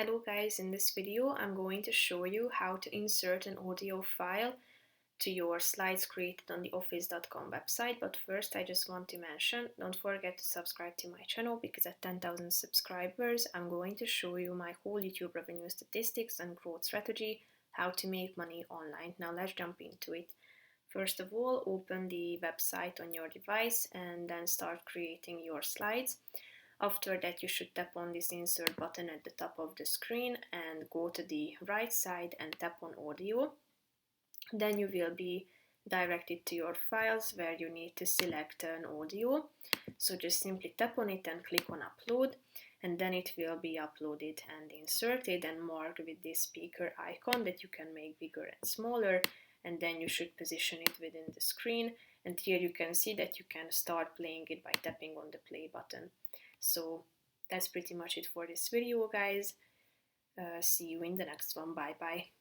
Hello guys, in this video I'm going to show you how to insert an audio file to your slides created on the office.com website. But first I just want to mention, don't forget to subscribe to my channel because at 10,000 subscribers I'm going to show you my whole YouTube revenue statistics and growth strategy, how to make money online. Now let's jump into it. First of all, open the website on your device and then start creating your slides. After that, you should tap on this insert button at the top of the screen and go to the right side and tap on audio. Then you will be directed to your files where you need to select an audio. So just simply tap on it and click on upload, and then it will be uploaded and inserted and marked with this speaker icon that you can make bigger and smaller, and then you should position it within the screen. And here you can see that you can start playing it by tapping on the play button. So that's pretty much it for this video, guys. See you in the next one. Bye bye.